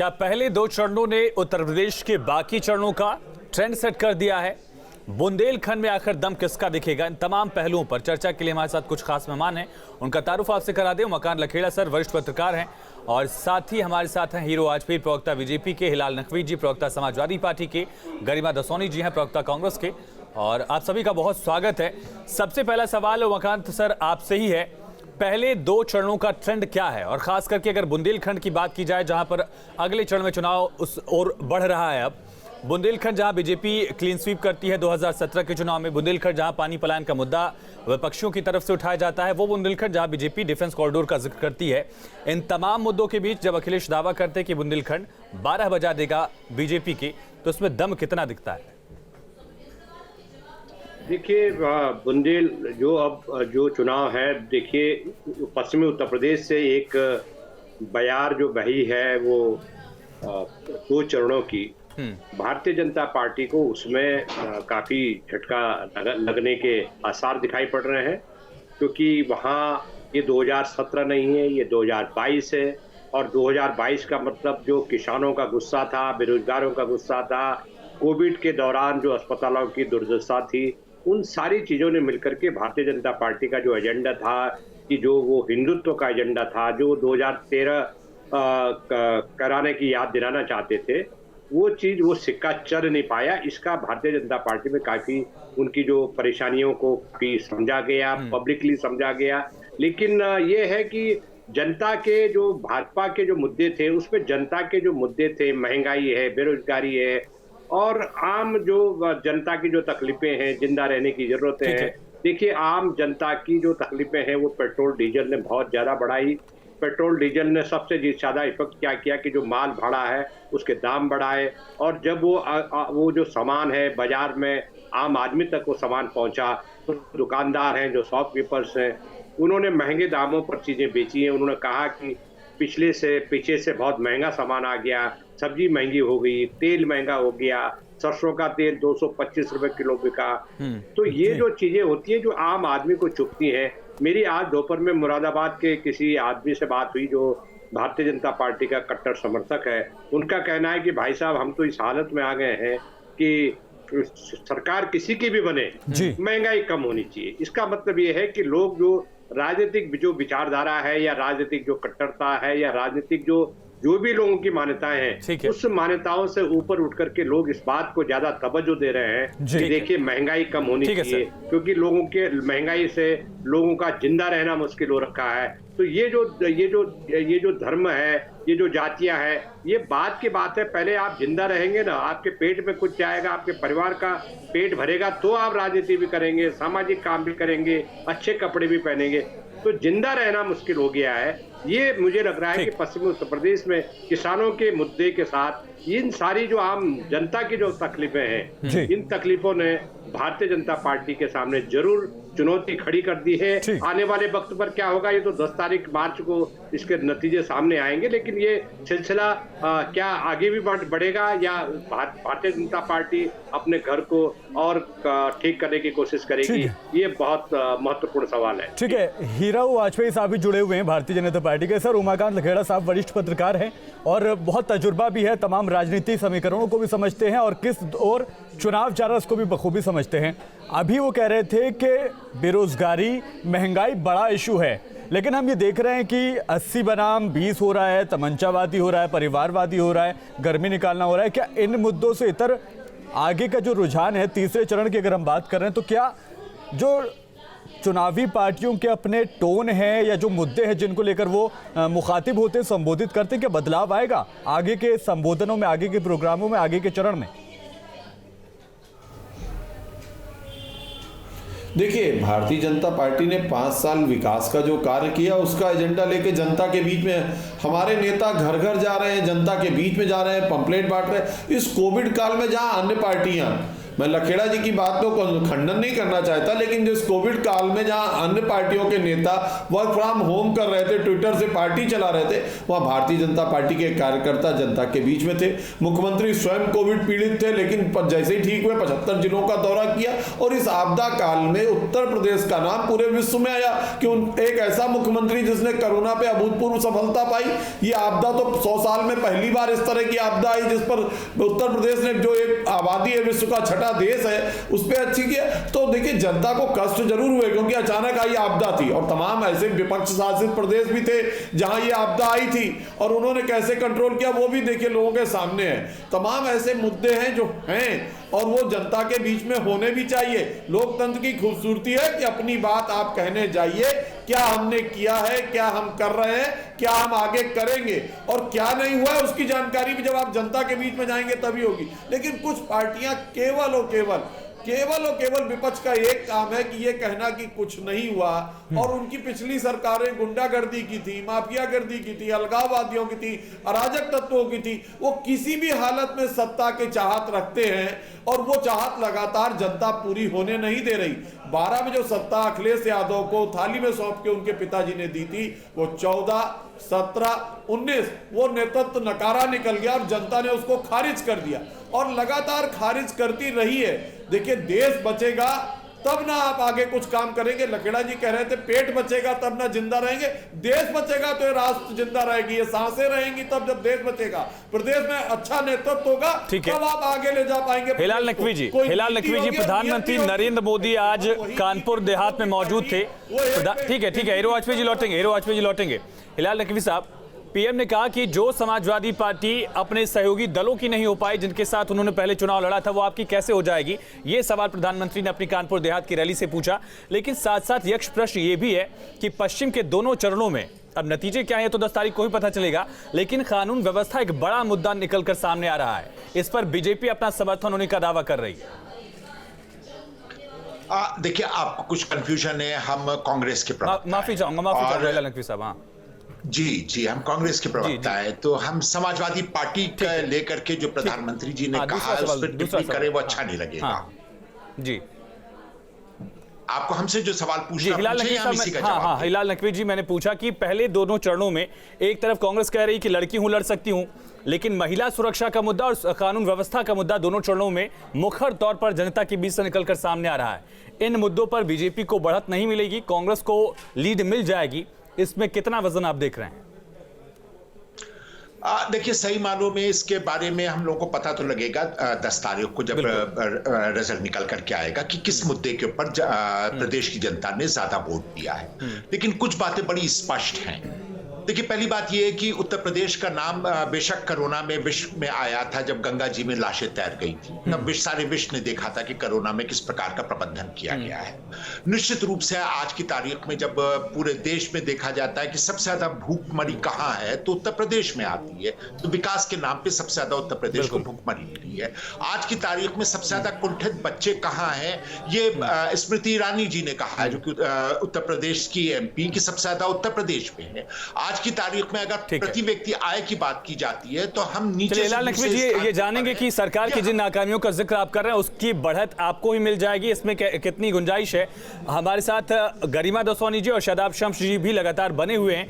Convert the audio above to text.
क्या पहले दो चरणों ने उत्तर प्रदेश के बाकी चरणों का ट्रेंड सेट कर दिया है? बुंदेलखंड में आखिर दम किसका दिखेगा? इन तमाम पहलुओं पर चर्चा के लिए हमारे साथ कुछ खास मेहमान हैं। उनका तारुफ आपसे करा दें। उमाकांत लखेड़ा सर वरिष्ठ पत्रकार हैं और साथ ही हमारे साथ हैं हीरो वाजपेयी प्रवक्ता बीजेपी के, हिलाल नकवी जी प्रवक्ता समाजवादी पार्टी के, गरिमा दसौनी जी हैं प्रवक्ता कांग्रेस के। और आप सभी का बहुत स्वागत है। सबसे पहला सवाल उमाकांत सर आपसे ही है, पहले दो चरणों का ट्रेंड क्या है? और खास करके अगर बुंदेलखंड की बात की जाए जहां पर अगले चरण में चुनाव उस ओर बढ़ रहा है, अब बुंदेलखंड जहां बीजेपी क्लीन स्वीप करती है 2017 के चुनाव में, बुंदेलखंड जहां पानी पलायन का मुद्दा विपक्षियों की तरफ से उठाया जाता है, वो बुंदेलखंड जहां बीजेपी डिफेंस कॉरिडोर का जिक्र करती है। इन तमाम मुद्दों के बीच जब अखिलेश दावा करते हैं कि बुंदेलखंड 12 बजा देगा बीजेपी की, तो उसमें दम कितना दिखता है? देखिए, जो चुनाव है, देखिए पश्चिमी उत्तर प्रदेश से एक बयार जो बही है वो दो चरणों की, भारतीय जनता पार्टी को उसमें काफी झटका लगने के आसार दिखाई पड़ रहे हैं, क्योंकि वहाँ ये 2017 नहीं है, ये 2022 है। और 2022 का मतलब जो किसानों का गुस्सा था, बेरोजगारों का गुस्सा था, कोविड के दौरान जो अस्पतालों की दुर्दशा थी, उन सारी चीज़ों ने मिलकर के भारतीय जनता पार्टी का जो एजेंडा था, कि जो वो हिंदुत्व का एजेंडा था, जो 2013 कराने की याद दिलाना चाहते थे, वो चीज़, वो सिक्का चढ़ नहीं पाया। इसका भारतीय जनता पार्टी में काफ़ी उनकी जो परेशानियों को भी समझा गया, पब्लिकली समझा गया। लेकिन ये है कि जनता के जो, भाजपा के जो मुद्दे थे, उसमें जनता के जो मुद्दे थे, महंगाई है, बेरोजगारी है, और आम जो जनता की जो तकलीफें हैं, जिंदा रहने की जरूरतें हैं। देखिए, आम जनता की जो तकलीफें हैं वो पेट्रोल डीजल ने बहुत ज्यादा बढ़ाई। पेट्रोल डीजल ने सबसे ज्यादा इफेक्ट क्या किया कि जो माल भाड़ा है उसके दाम बढ़ाए, और जब वो जो सामान है बाजार में आम आदमी तक वो सामान पहुंचा, तो दुकानदार हैं, जो शॉपकीपर्स हैं, उन्होंने महंगे दामों पर चीजें बेची हैं। उन्होंने कहा कि पीछे से बहुत महंगा सामान आ गया, सब्जी महंगी हो गई, तेल महंगा हो गया, सरसों का तेल 225 रुपए किलो बिका। तो ये जो चीजें होती है जो आम आदमी को चुभती हैं। मेरी आज दोपहर में मुरादाबाद के किसी आदमी से बात हुई जो भारतीय जनता पार्टी का कट्टर समर्थक है। उनका कहना है कि भाई साहब, हम तो इस हालत में आ गए हैं कि सरकार किसी की भी बने, महंगाई कम होनी चाहिए। इसका मतलब ये है कि लोग जो राजनीतिक जो विचारधारा है, या राजनीतिक जो कट्टरता है, या राजनीतिक जो भी लोगों की मान्यताएं हैं, उस मान्यताओं से ऊपर उठ करके लोग इस बात को ज्यादा तवज्जो दे रहे हैं कि देखिए महंगाई कम होनी चाहिए, क्योंकि लोगों के महंगाई से लोगों का जिंदा रहना मुश्किल हो रखा है। तो ये जो धर्म है, ये जो जातियां हैं, ये बात की बात है। पहले आप जिंदा रहेंगे ना, आपके पेट में कुछ जाएगा, आपके परिवार का पेट भरेगा, तो आप राजनीति भी करेंगे, सामाजिक काम भी करेंगे, अच्छे कपड़े भी पहनेंगे। तो जिंदा रहना मुश्किल हो गया है। ये मुझे लग रहा है कि पश्चिमी उत्तर प्रदेश में किसानों के मुद्दे के साथ इन सारी जो आम जनता की जो तकलीफें हैं, इन तकलीफों ने भारतीय जनता पार्टी के सामने जरूर चुनौती खड़ी कर दी है। आने वाले वक्त पर क्या होगा, ये तो 10 तारीख मार्च को इसके नतीजे सामने आएंगे। लेकिन ये सिलसिला क्या आगे भी बढ़ेगा, या भारतीय जनता पार्टी अपने घर को और ठीक करने की कोशिश करेगी, ये बहुत महत्वपूर्ण सवाल है। ठीक है, हीरो वाजपेयी साहब भी जुड़े हुए हैं भारतीय जनता पार्टी के। सर, उमाकांत लखेड़ा साहब वरिष्ठ पत्रकार हैं और बहुत तजुर्बा भी है, तमाम राजनीतिक समीकरणों को भी समझते हैं और किस ओर चुनाव जा रहा है उसको भी बखूबी समझते हैं। अभी वो कह रहे थे कि बेरोजगारी, महंगाई बड़ा इशू है, लेकिन हम ये देख रहे हैं कि 80 बनाम 20 हो रहा है, तमंचावादी हो रहा है, परिवारवादी हो रहा है, गर्मी निकालना हो रहा है। क्या इन मुद्दों से इतर आगे का जो रुझान है तीसरे चरण की अगर हम बात कर रहे हैं, तो क्या जो चुनावी पार्टियों के अपने टोन है या जो मुद्दे हैं जिनको लेकर वो मुखातिब होते हैं, संबोधित करते हैं, क्या बदलाव आएगा आगे के संबोधनों में, आगे के प्रोग्रामों में, आगे के चरण में? देखिए, भारतीय जनता पार्टी ने 5 साल विकास का जो कार्य किया, उसका एजेंडा लेके जनता के बीच में हमारे नेता घर घर जा रहे हैं, जनता के बीच में जा रहे हैं, पंपलेट बांट रहे हैं। इस कोविड काल में जहां अन्य पार्टियां मैं लखेड़ा जी की बात को खंडन नहीं करना चाहता, लेकिन जिस कोविड काल में जहां अन्य पार्टियों के नेता वर्क फ्रॉम होम कर रहे थे, ट्विटर से पार्टी चला रहे थे, वहां भारतीय जनता पार्टी के कार्यकर्ता जनता के बीच में थे। मुख्यमंत्री स्वयं कोविड पीड़ित थे, लेकिन जैसे ही ठीक हुए 75 जिलों का दौरा किया और इस आपदा काल में उत्तर प्रदेश का नाम पूरे विश्व में आया कि एक ऐसा मुख्यमंत्री जिसने कोरोना पे अभूतपूर्व सफलता पाई। ये आपदा तो 100 साल में पहली बार इस तरह की आपदा आई जिस पर उत्तर प्रदेश ने, जो एक आबादी है विश्व का 6ठा देश है, उस पर अच्छी किया। तो देखिए जनता को कष्ट जरूर हुए क्योंकि अचानक आई आपदा थी और तमाम ऐसे विपक्ष शासित प्रदेश भी थे जहां ये आपदा आई थी और उन्होंने कैसे कंट्रोल किया वो भी देखिए लोगों के सामने है। तमाम ऐसे मुद्दे हैं जो हैं और वो जनता के बीच में होने भी चाहिए। लोकतंत्र की खूबसूरती है कि अपनी बात आप कहने जाइए, क्या हमने किया है, क्या हम कर रहे हैं, क्या हम आगे करेंगे और क्या नहीं हुआ है उसकी जानकारी भी जब आप जनता के बीच में जाएंगे तभी होगी। लेकिन कुछ पार्टियां केवल और केवल विपक्ष का एक काम है कि ये कहना कि कुछ नहीं हुआ और उनकी पिछली सरकारें गुंडागर्दी की थी, माफियागर्दी की थी, अलगाववादियों की थी, अराजक तत्वों की थी। वो किसी भी हालत में सत्ता के चाहत रखते हैं और वो चाहत लगातार जनता पूरी होने नहीं दे रही। 12 में जो सत्ता अखिलेश यादव को थाली में सौंप के उनके पिताजी ने दी थी, वो 14, 17, 19 वो नेतृत्व नकारा निकल गया और जनता ने उसको खारिज कर दिया और लगातार खारिज करती रही है। देखिए देश बचेगा तब ना आप आगे कुछ काम करेंगे। लखेड़ा जी कह रहे थे पेट बचेगा तब ना जिंदा रहेंगे, देश बचेगा तो ये राष्ट्र जिंदा रहेगी, ये सांसें रहेंगी तब जब देश बचेगा, प्रदेश में अच्छा नेतृत्व होगा तब आप आगे ले जा पाएंगे। हिलाल नकवी जी, प्रधानमंत्री नरेंद्र मोदी आज कानपुर देहात में मौजूद थे। ठीक है, हीरो वाजपेयी जी लौटेंगे। हिलाल नकवी साहब, पीएम ने कहा कि जो समाजवादी पार्टी अपने सहयोगी दलों की नहीं हो पाई, जिनके साथ उन्होंने पहले चुनाव लड़ा था, वो आपकी कैसे हो जाएगी? ये सवाल प्रधानमंत्री ने अपनी कानपुर देहात की रैली से पूछा। लेकिन साथ साथ यक्ष प्रश्न ये भी है कि पश्चिम के दोनों चरणों में अब नतीजे क्या है तो 10 तारीख को ही पता चलेगा, लेकिन कानून व्यवस्था एक बड़ा मुद्दा निकलकर सामने आ रहा है। इस पर बीजेपी अपना समर्थन होने का दावा कर रही है। देखिए आपको कुछ कंफ्यूजन है। हम कांग्रेस के माफी चाहूंगा हिलाल नकवी साहब। हाँ जी, हम कांग्रेस के प्रवक्ता है, तो हम समाजवादी पार्टी का लेकर के जो प्रधानमंत्री जी ने कहा है उस पर टिप्पणी करें वो अच्छा नहीं लगेगा। जी, आपको हमसे जो सवाल पूछना हिलाल नकवी जी, मैंने पूछा कि पहले दोनों चरणों में एक तरफ कांग्रेस कह रही कि लड़की हूं लड़ सकती हूं, लेकिन महिला सुरक्षा का मुद्दा और कानून व्यवस्था का मुद्दा दोनों चरणों में मुखर तौर पर जनता के बीच से निकलकर सामने आ रहा है। इन मुद्दों पर बीजेपी को बढ़त नहीं मिलेगी, कांग्रेस को लीड मिल जाएगी, इसमें कितना वजन आप देख रहे हैं? देखिए सही मानों में इसके बारे में हम लोगों को पता तो लगेगा 10 तारीख को जब रिजल्ट निकल करके आएगा कि किस मुद्दे के ऊपर प्रदेश की जनता ने ज्यादा वोट दिया है। लेकिन कुछ बातें बड़ी स्पष्ट हैं। देखिए पहली बात यह है कि उत्तर प्रदेश का नाम बेशक कोरोना में विश्व में आया था जब गंगा जी में लाशें तैर गई थी, तब सारे विश्व ने देखा था कि कोरोना में किस प्रकार का प्रबंधन किया गया है। निश्चित रूप से आज की तारीख में जब पूरे देश में देखा जाता है कि सबसे ज्यादा भूखमरी कहाँ है तो उत्तर प्रदेश में आती है। तो विकास के नाम पे सबसे ज्यादा उत्तर प्रदेश को भूखमरी मिली है। आज की तारीख में सबसे ज्यादा कुंठित बच्चे कहाँ हैं, ये स्मृति ईरानी जी ने कहा है, जो कि उत्तर प्रदेश की एमपी की सबसे ज्यादा उत्तर प्रदेश में है। आज की तारीख में अगर प्रति व्यक्ति आय की बात की जाती है तो हम नीचे हिलाल नकवी जी ये जानेंगे कि सरकार की जिन नाकामियों का जिक्र आप कर रहे हैं उसकी बढ़त आपको ही मिल जाएगी, इसमें कितनी गुंजाइश है? हमारे साथ गरिमा दसवानी जी और शादाब शम्स जी भी लगातार बने हुए हैं।